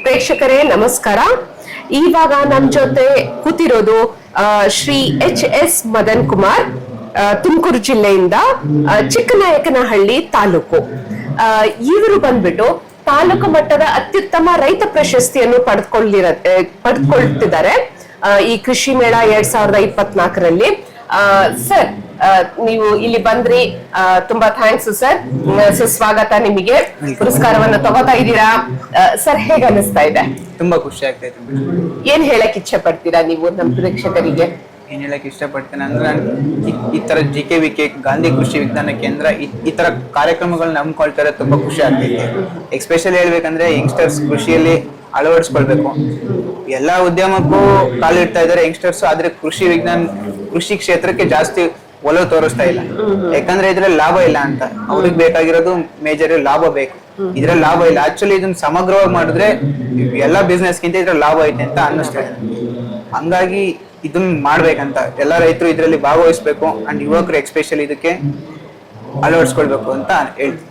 ಪ್ರೇಕ್ಷಕರೇ ನಮಸ್ಕಾರ. ಇವಾಗ ನಮ್ಮ ಜೊತೆ ಕೂತಿರೋದು ಶ್ರೀ ಎಚ್.ಎಸ್. ಮದನ್ ಕುಮಾರ್, ತುಮಕೂರು ಜಿಲ್ಲೆಯಿಂದ, ಚಿಕ್ಕನಾಯಕನಹಳ್ಳಿ ತಾಲೂಕು. ಇವರು ಬಂದ್ಬಿಟ್ಟು ತಾಲೂಕು ಮಟ್ಟದ ಅತ್ಯುತ್ತಮ ರೈತ ಪ್ರಶಸ್ತಿಯನ್ನು ಪಡೆದುಕೊಳ್ತಿದ್ದಾರೆ ಈ ಕೃಷಿ ಮೇಳ 2024ರಲ್ಲಿ. ಸರ್, ನೀವು ಇಲ್ಲಿ ಬಂದ್ರಿ, ತುಂಬಾ ಥ್ಯಾಂಕ್ಸ್ ಸರ್. ಸುಸ್ವಾಗತ ನಿಮಗೆ. ಪುರಸ್ಕಾರವನ್ನು ತಗೋತಾ ಇದ್ದೀರಾ ಸರ್, ಹೇಗೆ ಅನಿಸ್ತಾ ಇದೆ? ತುಂಬಾ ಖುಷಿ ಆಗ್ತಾ ಇದೆ. ಏನ್ ಹೇಳಕ್ ಇಚ್ಛೆ ಪಡ್ತೀರಾ ನೀವು ನಮ್ಮ ಪ್ರೇಕ್ಷಕರಿಗೆ? ಏನ್ ಹೇಳಕ್ ಇಷ್ಟಪಡ್ತೇನೆ ಅಂದ್ರೆ, ಈ ತರ JKVK ಗಾಂಧಿ ಕೃಷಿ ವಿಜ್ಞಾನ ಕೇಂದ್ರ ಈ ತರ ಕಾರ್ಯಕ್ರಮಗಳನ್ನ ನಂಬ್ಕೊಳ್ತಾರೆ, ತುಂಬಾ ಖುಷಿ ಆಗ್ತೈತೆ. ಎಸ್ಪೆಷಲಿ ಹೇಳ್ಬೇಕಂದ್ರೆ ಯಂಗ್ಸ್ಟರ್ಸ್ ಕೃಷಿಯಲ್ಲಿ ಅಳವಡಿಸ್ಕೊಳ್ಬೇಕು. ಎಲ್ಲಾ ಉದ್ಯಮಕ್ಕೂ ಕಾಲಿಡ್ತಾ ಇದಾರೆ ಯಂಗ್ಸ್ಟರ್ಸ್, ಆದ್ರೆ ಕೃಷಿ ಕ್ಷೇತ್ರಕ್ಕೆ ಜಾಸ್ತಿ ಒಲವು ತೋರಿಸ್ತಾ ಇಲ್ಲ. ಯಾಕಂದ್ರೆ ಇದ್ರಲ್ಲಿ ಲಾಭ ಇಲ್ಲ ಅಂತ. ಅವ್ರಿಗೆ ಬೇಕಾಗಿರೋದು ಮೇಜರ್ ಲಾಭ ಬೇಕು, ಇದ್ರಲ್ಲಿ ಲಾಭ ಇಲ್ಲ. ಆಕ್ಚುಲಿ ಇದನ್ನ ಸಮಗ್ರವಾಗಿ ಮಾಡಿದ್ರೆ ಎಲ್ಲಾ ಬಿಸ್ನೆಸ್ ಗಿಂತ ಇದ್ರಲ್ಲಿ ಲಾಭ ಐತೆ ಅಂತ ಅನ್ನಿಸ್ತಾ ಇದೆ. ಹಂಗಾಗಿ ಇದನ್ನ ಮಾಡ್ಬೇಕಂತ ಎಲ್ಲಾ ರೈತರು ಇದ್ರಲ್ಲಿ ಭಾಗವಹಿಸ್ಬೇಕು, ಅಂಡ್ ಯುವಕರು ಎಸ್ಪೆಷಲಿ ಇದಕ್ಕೆ ಅಳವಡಿಸ್ಕೊಳ್ಬೇಕು ಅಂತ ಹೇಳ್ತೀನಿ.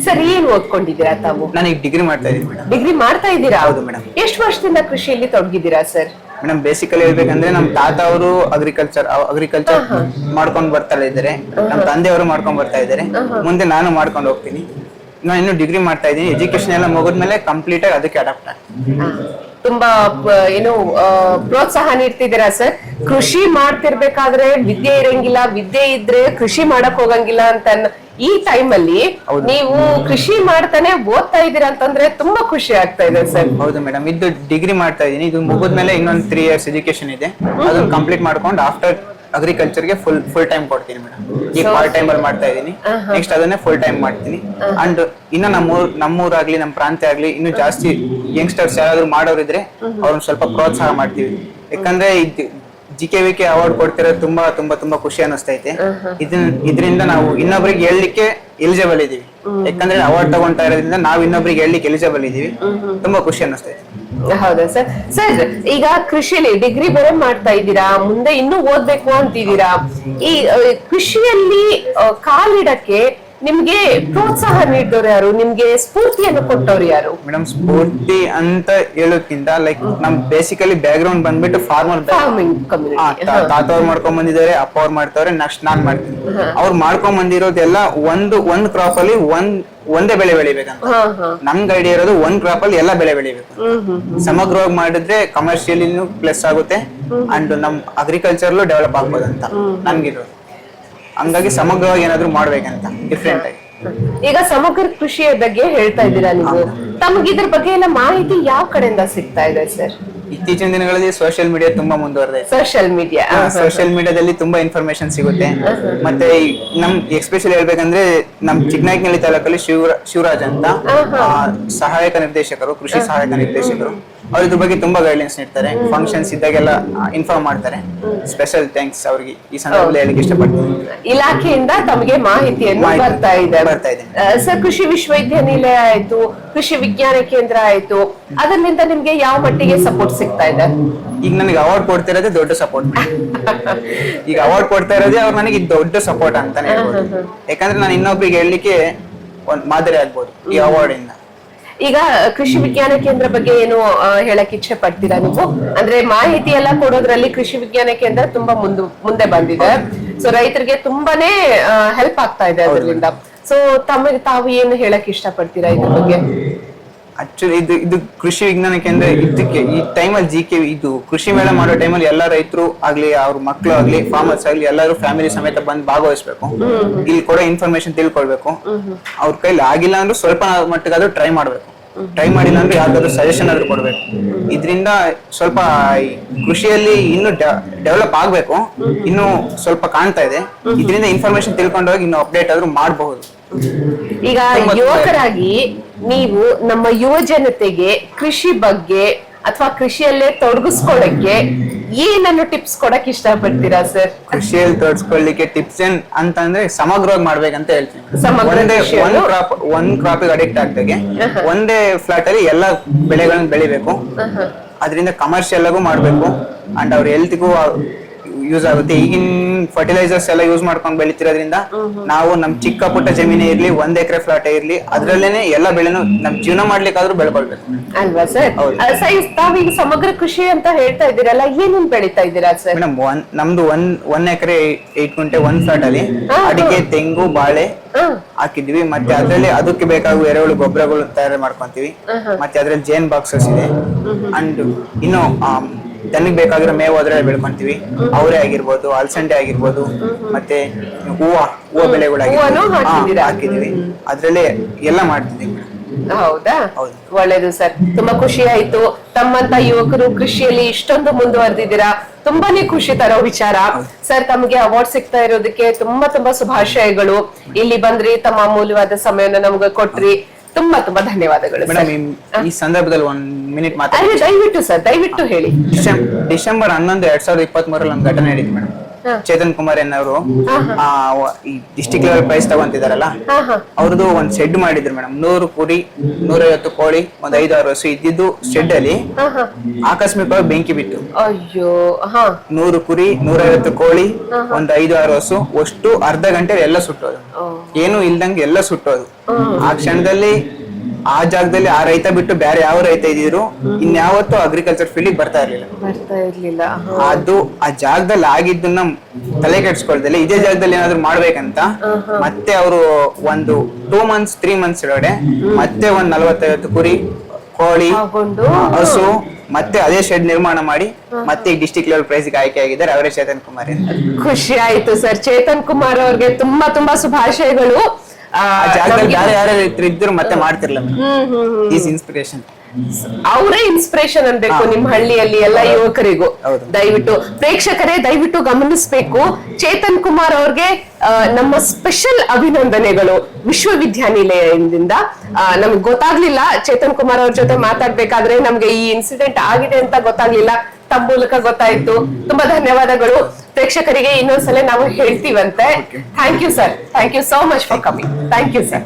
ಸರ್, ಏನ್ ಓದ್ಕೊಂಡಿದ್ದೀರಾ ತಾವು? ನಾನು ಈಗ ಡಿಗ್ರಿ ಮಾಡ್ತಾ ಇದ್ದೀನಿ ಮೇಡಮ್. ಡಿಗ್ರಿ ಮಾಡ್ತಾ ಇದ್ದೀರಾ? ಹೌದು ಮೇಡಮ್. ಎಷ್ಟು ವರ್ಷದಿಂದ ಕೃಷಿಯಲ್ಲಿ ತೊಡಗಿದ್ದೀರಾ ಸರ್? ಮೇಡಮ್, ಬೇಸಿಕಲಿ ಹೇಳ್ಬೇಕಂದ್ರೆ ನಮ್ ತಾತ ಅವರು ಅಗ್ರಿಕಲ್ಚರ್ ಮಾಡ್ಕೊಂಡ್ ಬರ್ತಾ ಇದ್ದಾರೆ, ನಮ್ ತಂದೆಯವರು ಮಾಡ್ಕೊಂಡ್ ಬರ್ತಾ ಇದ್ದಾರೆ. ಮುಂದೆ ನಾನು ಮಾಡ್ಕೊಂಡು ಹೋಗ್ತೀನಿ. ನಾನು ಇನ್ನು ಡಿಗ್ರಿ ಮಾಡ್ತಾ ಇದ್ದೀನಿ. ಎಜುಕೇಶನ್ ಎಲ್ಲ ಮುಗಿದ್ಮೇಲೆ ಕಂಪ್ಲೀಟ್ ಆಗಿ ಅದಕ್ಕೆ ಅಡಾಪ್ಟ್ ಆಗ್ತೀನಿ. ತುಂಬಾ ಏನು ಪ್ರೋತ್ಸಾಹ ನೀಡ್ತಿದ್ದೀರಾ ಸರ್. ಕೃಷಿ ಮಾಡ್ತಿರ್ಬೇಕಾದ್ರೆ ವಿದ್ಯೆ ಇರಂಗಿಲ್ಲ, ವಿದ್ಯೆ ಇದ್ರೆ ಕೃಷಿ ಮಾಡಕ್ ಹೋಗಂಗಿಲ್ಲ ಅಂತ ಈ ಟೈಮ್ ಅಲ್ಲಿ ನೀವು ಕೃಷಿ ಮಾಡ್ತಾನೆ ಓದ್ತಾ ಇದ್ದೀರಾ ಅಂತಂದ್ರೆ ತುಂಬಾ ಖುಷಿ ಆಗ್ತಾ ಇದೆ ಸರ್. ಹೌದು ಮೇಡಮ್, ಇದು ಡಿಗ್ರಿ ಮಾಡ್ತಾ ಇದ್ದೀನಿ. ಇದು ಮುಗಿದ್ಮೇಲೆ ಇನ್ನೊಂದು 3 years ಎಜುಕೇಶನ್ ಇದೆ, ಅದನ್ನ ಕಂಪ್ಲೀಟ್ ಮಾಡ್ಕೊಂಡು ಆಫ್ಟರ್ ಅಗ್ರಿಕಲ್ಚರ್ಗೆ ಫುಲ್ ಟೈಮ್ ಕೊಡ್ತೀನಿ ಮೇಡಮ್. ಈಗ ಪಾರ್ಟ್ ಟೈಮ್ ಅಲ್ಲಿ ಮಾಡ್ತಾ ಇದ್ದೀನಿ, ನೆಕ್ಸ್ಟ್ ಅದನ್ನೇ ಫುಲ್ ಟೈಮ್ ಮಾಡ್ತೀನಿ. ಅಂಡ್ ಇನ್ನು ನಮ್ಮೂರಾಗ್ಲಿ ನಮ್ಮ ಪ್ರಾಂತ್ಯ ಆಗ್ಲಿ ಇನ್ನೂ ಜಾಸ್ತಿ ಯಂಗ್ಸ್ಟರ್ಸ್ ಯಾರಾದ್ರೂ ಮಾಡೋರಿದ್ರೆ ಅವ್ರನ್ನ ಸ್ವಲ್ಪ ಪ್ರೋತ್ಸಾಹ ಮಾಡ್ತೀವಿ. ಯಾಕಂದ್ರೆ JKVK ಅವಾರ್ಡ್ ಕೊಡ್ತಿರೋದು ತುಂಬಾ ತುಂಬಾ ತುಂಬಾ ಖುಷಿ ಅನಿಸ್ತೈತೆ. ಇದರಿಂದ ನಾವು ಇನ್ನೊಬ್ರಿಗೆ ಹೇಳಲಿಕ್ಕೆ ಎಲಿಜಿಬಲ್ ಇದೀವಿ. ಯಾಕಂದ್ರೆ ಅವಾರ್ಡ್ ತಗೊಂತಾ ಇರೋದ್ರಿಂದ ನಾವು ಇನ್ನೊಬ್ರಿಗೆ ಹೇಳಲಿಕ್ಕೆ ಎಲಿಜಿಬಲ್ ಇದೀವಿ. ತುಂಬಾ ಖುಷಿ ಅನಿಸ್ತೈತೆ. ಹೌದಾ ಸರ್? ಸರ್, ಈಗ ಕೃಷಿಯಲ್ಲಿ ಡಿಗ್ರಿ ಬೇರೆ ಮಾಡ್ತಾ ಇದ್ದೀರಾ, ಮುಂದೆ ಇನ್ನೂ ಓದ್ಬೇಕು ಅಂತಿದ್ದೀರಾ. ಈ ಕೃಷಿಯಲ್ಲಿ ಕಾಲಿಡಕ್ಕೆ ನಿಮ್ಗೆ ಪ್ರೋತ್ಸಾಹ ನೀಡಿದವ್ರು ಯಾರು? ನಿಮ್ಗೆ ಸ್ಫೂರ್ತಿಯನ್ನು ಕೊಟ್ಟವ್ರು ಯಾರು? ಮೇಡಮ್, ಸ್ಫೂರ್ತಿ ಅಂತ ಹೇಳೋದ್ಕಿಂತ ಲೈಕ್ ನಮ್ ಬೇಸಿಕಲಿ ಬ್ಯಾಕ್ ಗ್ರೌಂಡ್ ಬಂದ್ಬಿಟ್ಟು ಫಾರ್ಮಿಂಗ್ ತಾತ ಅವ್ರು ಮಾಡ್ಕೊಂಡ್ ಬಂದಿದ್ದಾರೆ, ಅಪ್ಪ ಅವ್ರು ಮಾಡ್ತಾವ್ರೆ, ನೆಕ್ಸ್ಟ್ ನಾನ್ ಮಾಡ್ತೀನಿ. ಅವ್ರು ಮಾಡ್ಕೊಂಡ್ ಬಂದಿರೋದೆಲ್ಲ ಒಂದ್ ಕ್ರಾಪ್ ಅಲ್ಲಿ ಒಂದೇ ಬೆಳೆ ಬೆಳಿಬೇಕಂತ. ನಮ್ಗೆ ಐಡಿಯಾ ಇರೋದು ಒಂದ್ ಕ್ರಾಪ್ ಅಲ್ಲಿ ಎಲ್ಲಾ ಬೆಳೆ ಬೆಳಿಬೇಕು. ಸಮಗ್ರವಾಗಿ ಮಾಡಿದ್ರೆ ಕಮರ್ಷಿಯಲಿ ಪ್ಲಸ್ ಆಗುತ್ತೆ, ಅಂಡ್ ನಮ್ ಅಗ್ರಿಕಲ್ಚರ್ಲು ಡೆವಲಪ್ ಆಗ್ಬೋದಂತ ನನ್ಗಿರೋದು. ಹಂಗಾಗಿ ಸಮಗ್ರವಾಗಿ ಏನಾದ್ರು ಮಾಡ್ಬೇಕಂತ ಡಿಫ್ರೆಂಟ್ ಆಗಿ. ಈಗ ಸಮಗ್ರ ಕೃಷಿಯ ಬಗ್ಗೆ ಹೇಳ್ತಾ ಇದ್ದೀರಾ ನೀವು. ತಮ್ಗೆ ಇದ್ರ ಬಗ್ಗೆ ಎಲ್ಲ ಮಾಹಿತಿ ಯಾವ ಕಡೆಯಿಂದ ಸಿಗ್ತಾ ಇದೆ ಸರ್? ಇತ್ತೀಚಿನ ದಿನಗಳಲ್ಲಿ ಸೋಷಿಯಲ್ ಮೀಡಿಯಾ ತುಂಬಾ ಮುಂದುವರೆದಿದೆ. ಸೋಷಿಯಲ್ ಮೀಡಿಯಾದಲ್ಲಿ ತುಂಬಾ ಇನ್ಫಾರ್ಮೇಶನ್ ಸಿಗುತ್ತೆ. ಮತ್ತೆ ನಮ್ ಎಸ್ಪೆಷಲಿ ಹೇಳ್ಬೇಕಂದ್ರೆ ನಮ್ ಚಿಕ್ಕನಾಯಕನಹಳ್ಳಿ ತಾಲೂಕಲ್ಲಿ ಶಿವರಾಜ್ ಅಂತ ಸಹಾಯಕ ನಿರ್ದೇಶಕರು, ಕೃಷಿ ಸಹಾಯಕ ನಿರ್ದೇಶಕರು, ಅವ್ರ ಇದ್ರ ಬಗ್ಗೆ ತುಂಬಾ ಗೈಡ್ಲೈನ್ಸ್ ನೀಡ್ತಾರೆ. ಫಂಕ್ಷನ್ಸ್ ಇದ್ದಾಗೆಲ್ಲ ಇನ್ಫಾರ್ಮ್ ಮಾಡ್ತಾರೆ. ಸ್ಪೆಷಲ್ ಥ್ಯಾಂಕ್ಸ್ ಅವ್ರಿಗೆ ಈ ಸಂದರ್ಭದಲ್ಲಿ ಹೇಳಲಿಕ್ಕೆ ಇಷ್ಟಪಡ್ತೀನಿ. ಇಲಾಖೆಯಿಂದ ತಮಗೆ ಮಾಹಿತಿಯನ್ನು ಬರ್ತಾ ಇದೆ ಸರ್. ಕೃಷಿ ವಿಶ್ವವಿದ್ಯಾನಿಲಯ ಆಯ್ತು, ಕೃಷಿ ವಿಜ್ಞಾನ ಕೇಂದ್ರ ಆಯ್ತು, ಅದರಿಂದ ನಿಮ್ಗೆ ಯಾವ ಮಟ್ಟಿಗೆ ಸಪೋರ್ಟ್ ಸಿಗ್ತಾ ಇದೆ? ಈಗ ನನಗೆ ಅವಾರ್ಡ್ ಕೊಡ್ತಾ ಇರೋದೇ ದೊಡ್ಡ ಸಪೋರ್ಟ್. ಈಗ ಅವಾರ್ಡ್ ಕೊಡ್ತಾ ಇರೋದೇ ಅವ್ರು ನನಗೆ ದೊಡ್ಡ ಸಪೋರ್ಟ್ ಅಂತಾನೆ ಹೇಳ್ಬೋದು. ಯಾಕಂದ್ರೆ ನಾನು ಇನ್ನೊಬ್ರಿಗೆ ಹೇಳಲಿಕ್ಕೆ ಒಂದ್ ಮಾದರಿ ಆಗ್ಬೋದು ಈ ಅವಾರ್ಡ್ ಇಂದ. ಈಗ ಕೃಷಿ ವಿಜ್ಞಾನ ಕೇಂದ್ರ ಬಗ್ಗೆ ಏನು ಹೇಳಕ್ ಇಚ್ಛೆ ಪಡ್ತೀರಾ ನೀವು? ಅಂದ್ರೆ ಮಾಹಿತಿ ಎಲ್ಲ ಕೊಡೋದ್ರಲ್ಲಿ ಕೃಷಿ ವಿಜ್ಞಾನ ಕೇಂದ್ರ ತುಂಬಾ ಮುಂದೆ ಬಂದಿದೆ. ಸೊ ರೈತರಿಗೆ ತುಂಬಾನೇ ಹೆಲ್ಪ್ ಆಗ್ತಾ ಇದೆ ಅದರಿಂದ. ಸೊ ತಾವು ಏನು ಹೇಳಕ್ ಇಷ್ಟ ಪಡ್ತೀರಾ ಇದ್ರ ಬಗ್ಗೆ? ಆಕ್ಚುಲಿ ಇದು ಕೃಷಿ ವಿಜ್ಞಾನ ಕೇಂದ್ರ ಇದಕ್ಕೆ ಈ ಟೈಮಲ್ಲಿ ಇದು ಕೃಷಿ ಮೇಳ ಮಾಡೋ ಟೈಮಲ್ಲಿ ಎಲ್ಲಾ ರೈತರು ಆಗ್ಲಿ, ಅವ್ರ ಮಕ್ಕಳು ಆಗ್ಲಿ, ಫಾರ್ಮರ್ಸ್ ಆಗ್ಲಿ, ಎಲ್ಲರೂ ಫ್ಯಾಮಿಲಿ ಸಮೇತ ಬಂದು ಭಾಗವಹಿಸ್ಬೇಕು. ಇಲ್ಲಿ ಕೊಡೋ ಇನ್ಫಾರ್ಮೇಶನ್ ತಿಳ್ಕೊಳ್ಬೇಕು. ಅವ್ರ ಕೈಲಿ ಆಗಿಲ್ಲ ಅಂದ್ರೆ ಸ್ವಲ್ಪ ಮಟ್ಟಿಗಾದ್ರೂ ಟ್ರೈ ಮಾಡ್ಬೇಕು. ಟ್ರೈ ಮಾಡಿಲ್ಲ ಅಂದ್ರೆ ಯಾವ್ದಾದ್ರು ಸಜೆಷನ್ ಆದ್ರೂ ಕೊಡ್ಬೇಕು. ಇದರಿಂದ ಸ್ವಲ್ಪ ಕೃಷಿಯಲ್ಲಿ ಇನ್ನು ಡೆವಲಪ್ ಆಗ್ಬೇಕು. ಇನ್ನು ಸ್ವಲ್ಪ ಕಾಣ್ತಾ ಇದೆ. ಇದರಿಂದ ಇನ್ಫಾರ್ಮೇಶನ್ ತಿಳ್ಕೊಂಡೋಗಿ ಇನ್ನು ಅಪ್ಡೇಟ್ ಆದ್ರೂ ಮಾಡಬಹುದು. ಈಗ ಯುವಕರಾಗಿ ನೀವು ನಮ್ಮ ಯುವ ಜನತೆಗೆ ಕೃಷಿ ಬಗ್ಗೆ ಅಥವಾ ಕೃಷಿಯಲ್ಲೇ ತೊಡಗಿಸ್ಕೊಳ್ಳಕ್ಕೆ ಏನನ್ನು ಟಿಪ್ಸ್ ಕೊಡಕ್ ಇಷ್ಟಪಡ್ತೀರಾ ಸರ್? ಕೃಷಿಯಲ್ಲಿ ತೊಡಗಿಸ್ಕೊಳ್ಳಿಕ್ಕೆ ಟಿಪ್ಸ್ ಏನ್ ಅಂತಂದ್ರೆ ಸಮಗ್ರವಾಗಿ ಮಾಡ್ಬೇಕಂತ ಹೇಳ್ತೀನಿ. ಒಂದ್ ಕ್ರಾಪ್ ಅಡಿಕ್ಟ್ ಆಗ್ದಾಗೆ ಒಂದೇ ಫ್ಲಾಟ್ ಅಲ್ಲಿ ಎಲ್ಲಾ ಬೆಳೆಗಳನ್ನ ಬೆಳಿಬೇಕು. ಅದರಿಂದ ಕಮರ್ಷಿಯಲ್ ಆಗು ಮಾಡ್ಬೇಕು, ಅಂಡ್ ಅವ್ರ ಹೆಲ್ತ್ಗೂ ಯೂಸ್ ಆಗುತ್ತೆ. ಈಗಿನ ಫರ್ಟಿಲೈಸರ್ಸ್ ಎಲ್ಲ ಯೂಸ್ ಮಾಡ್ಕೊಂಡು ಬೆಳಿತಿರೋದ್ರಿಂದ ನಾವು ನಮ್ ಚಿಕ್ಕ ಪುಟ್ಟ ಜಮೀನೇ ಇರ್ಲಿ, 1 ಎಕರೆ ಫ್ಲಾಟ್ ಇರ್ಲಿ, ಅದ್ರಲ್ಲೇನೆ ಎಲ್ಲ ಬೆಳೆನು ನಮ್ ಜೀವನ ಮಾಡ್ಲಿಕ್ಕಾದ್ರೂ ಬೆಳ್ಕೊಳ್ಬೇಕು ಅಲ್ವಾ ಸರ್? ಸರ್ ತಾವೀಗ ಸಮಗ್ರ ಕೃಷಿ ಅಂತ ಹೇಳ್ತಾ ಇದ್ದೀರಲ್ಲ, ಏನೇನ್ ಬೆಳಿತಾ ಇದ್ದೀರಾ ಸರ್? ಮೇಡಮ್ ನಮ್ದು 1 ಎಕರೆ 8 ಗುಂಟೆ 1 ಫ್ಲಾಟ್ ಅಲ್ಲಿ ಅಡಿಕೆ, ತೆಂಗು, ಬಾಳೆ ಹಾಕಿದ್ವಿ. ಮತ್ತೆ ಅದ್ರಲ್ಲಿ ಅದಕ್ಕೆ ಬೇಕಾಗುವ ಎರೆಹುಳು ಗೊಬ್ಬರಗಳು ತಯಾರು ಮಾಡ್ಕೊಂತೀವಿ. ಮತ್ತೆ ಅದ್ರಲ್ಲಿ ಜೇನ್ ಬಾಕ್ಸಸ್ ಇದೆ. ಅಂಡ್ ಇನ್ನು ದನಗ್ ಬೇಕಾಗಿರೋ ಮೇವು ಅದ್ರಲ್ಲಿ ಬೆಳ್ಕೊಂತೀವಿ. ಅವರೇ ಆಗಿರ್ಬೋದು, ಅಲಸಂಡೆ ಆಗಿರ್ಬೋದು, ಮತ್ತೆ ಹೂವ ಬೆಳೆಗಳಾಗಿರ್ಬೋದು ಹಾಕಿದ್ವಿ. ಅದ್ರಲ್ಲೇ ಎಲ್ಲ ಮಾಡ್ತಿದೀವಿ. ಹೌದಾ? ಒಳ್ಳೇದು ಸರ್, ತುಂಬಾ ಖುಷಿ ಆಯ್ತು. ತಮ್ಮಂತ ಯುವಕರು ಕೃಷಿಯಲ್ಲಿ ಇಷ್ಟೊಂದು ಮುಂದುವರೆದಿದ್ದೀರಾ, ತುಂಬಾನೇ ಖುಷಿ ತರೋ ವಿಚಾರ ಸರ್. ತಮಗೆ ಅವಾರ್ಡ್ ಸಿಗ್ತಾ ಇರೋದಕ್ಕೆ ತುಂಬಾ ತುಂಬಾ ಶುಭಾಶಯಗಳು. ಇಲ್ಲಿ ಬಂದ್ರಿ, ತಮ್ಮ ಅಮೂಲ್ಯವಾದ ಸಮಯನ ನಮ್ಗೆ ಕೊಟ್ರಿ, ತುಂಬಾ ತುಂಬಾ ಧನ್ಯವಾದಗಳು. ಈ ಸಂದರ್ಭದಲ್ಲಿ 1 ಮಿನಿಟ್ ಮಾತಾಡಿ. ದಯವಿಟ್ಟು ಸರ್, ದಯವಿಟ್ಟು ಹೇಳಿ. ಡಿಸೆಂಬರ್ 11, 2023 ಒಂದು ಘಟನೆ ನಡೀತು ಮೇಡಮ್. ಚೇತನ್ ಕುಮಾರ್ ಎನ್ನವರು ಈ ಡಿಸ್ಟ್ರಿಕ್ಟ್ ಲೆವೆಲ್ ಪ್ರೈಸ್ ತಗೊಂತಿದಾರಲ್ಲ, ಅವ್ರದ್ದು ಒಂದ್ ಶೆಡ್ ಮಾಡಿದ್ರು ಮೇಡಮ್. 100 ಕುರಿ, 150 ಕೋಳಿ, ಒಂದ್ 5-6 ಹಸು ಇದ್ದಿದ್ದು ಶೆಡ್ ಅಲ್ಲಿ ಆಕಸ್ಮಿಕವಾಗಿ ಬೆಂಕಿ ಬಿತ್ತು. ಅಯ್ಯೋ! 100 ಕುರಿ, 150 ಕೋಳಿ, ಒಂದ್ 5-6 ಹಸು, ಅಷ್ಟು ಅರ್ಧ ಗಂಟೆ ಎಲ್ಲ ಸುಟ್ಟೋದು. ಏನು ಇಲ್ದಂಗೆ ಎಲ್ಲ ಸುಟ್ಟೋದು. ಆ ಕ್ಷಣದಲ್ಲಿ ಆ ಜಾಗದಲ್ಲಿ ಆ ರೈತ ಬಿಟ್ಟು ಬೇರೆ ಯಾವ ರೈತ ಇದ್ದಿದ್ರು ಇನ್ಯಾವತ್ತೂ ಅಗ್ರಿಕಲ್ಚರ್ ಫೀಲ್ಡ್ ಬರ್ತಾ ಇರ್ಲಿಲ್ಲ. ಅದು ಆ ಜಾಗದಲ್ಲಿ ಆಗಿದ್ದನ್ನ ತಲೆ ಕೆಡ್ಸ್ಕೊಳ್ದಲ್ಲಿ ಇದೇ ಜಾಗದಲ್ಲಿ ಏನಾದ್ರು ಮಾಡ್ಬೇಕಂತ ಮತ್ತೆ ಅವರು ಒಂದು 2 ಮಂತ್ಸ್ 3 ಮಂತ್ಸ್ ಒಳಗಡೆ ಮತ್ತೆ ಒಂದ್ 40-50 ಕುರಿ, ಕೋಳಿ, ಹಸು ಮತ್ತೆ ಅದೇ ಶೆಡ್ ನಿರ್ಮಾಣ ಮಾಡಿ ಮತ್ತೆ ಡಿಸ್ಟ್ರಿಕ್ಟ್ ಲೆವೆಲ್ ಪ್ರೈಸ್ ಆಯ್ಕೆ ಆಗಿದ್ದಾರೆ ಅವರೇ ಚೇತನ್ ಕುಮಾರ್. ಖುಷಿ ಆಯ್ತು ಸರ್. ಚೇತನ್ ಕುಮಾರ್ ಅವ್ರಿಗೆ ತುಂಬಾ ತುಂಬಾ ಶುಭಾಶಯಗಳು. ಯಾರು ಇದ್ರು ಮತ್ತೆ ಮಾಡ್ತಿರ್ಲಿಲ್ಲ. ಇನ್ಸ್ಪಿರೇಷನ್, ಅವರೇ ಇನ್ಸ್ಪಿರೇಷನ್ ಅನ್ಬೇಕು ನಿಮ್ಮ ಹಳ್ಳಿಯಲ್ಲಿ ಎಲ್ಲ ಯುವಕರಿಗೂ. ದಯವಿಟ್ಟು ಪ್ರೇಕ್ಷಕರೇ ದಯವಿಟ್ಟು ಗಮನಿಸಬೇಕು. ಚೇತನ್ ಕುಮಾರ್ ಅವ್ರಿಗೆ ನಮ್ಮ ಸ್ಪೆಷಲ್ ಅಭಿನಂದನೆಗಳು ವಿಶ್ವವಿದ್ಯಾನಿಲಯದಿಂದ. ನಮ್ಗೆ ಗೊತ್ತಾಗ್ಲಿಲ್ಲ, ಚೇತನ್ ಕುಮಾರ್ ಅವ್ರ ಜೊತೆ ಮಾತಾಡ್ಬೇಕಾದ್ರೆ ನಮ್ಗೆ ಈ ಇನ್ಸಿಡೆಂಟ್ ಆಗಿದೆ ಅಂತ ಗೊತ್ತಾಗ್ಲಿಲ್ಲ, ತಮ್ಮ ಮೂಲಕ ಗೊತ್ತಾಯ್ತು. ತುಂಬಾ ಧನ್ಯವಾದಗಳು. ಪ್ರೇಕ್ಷಕರಿಗೆ ಇನ್ನೊಂದ್ಸಲ ನಾವು ಹೇಳ್ತೀವಂತೆ. Thank you sir, thank you so much for coming. Thank you sir.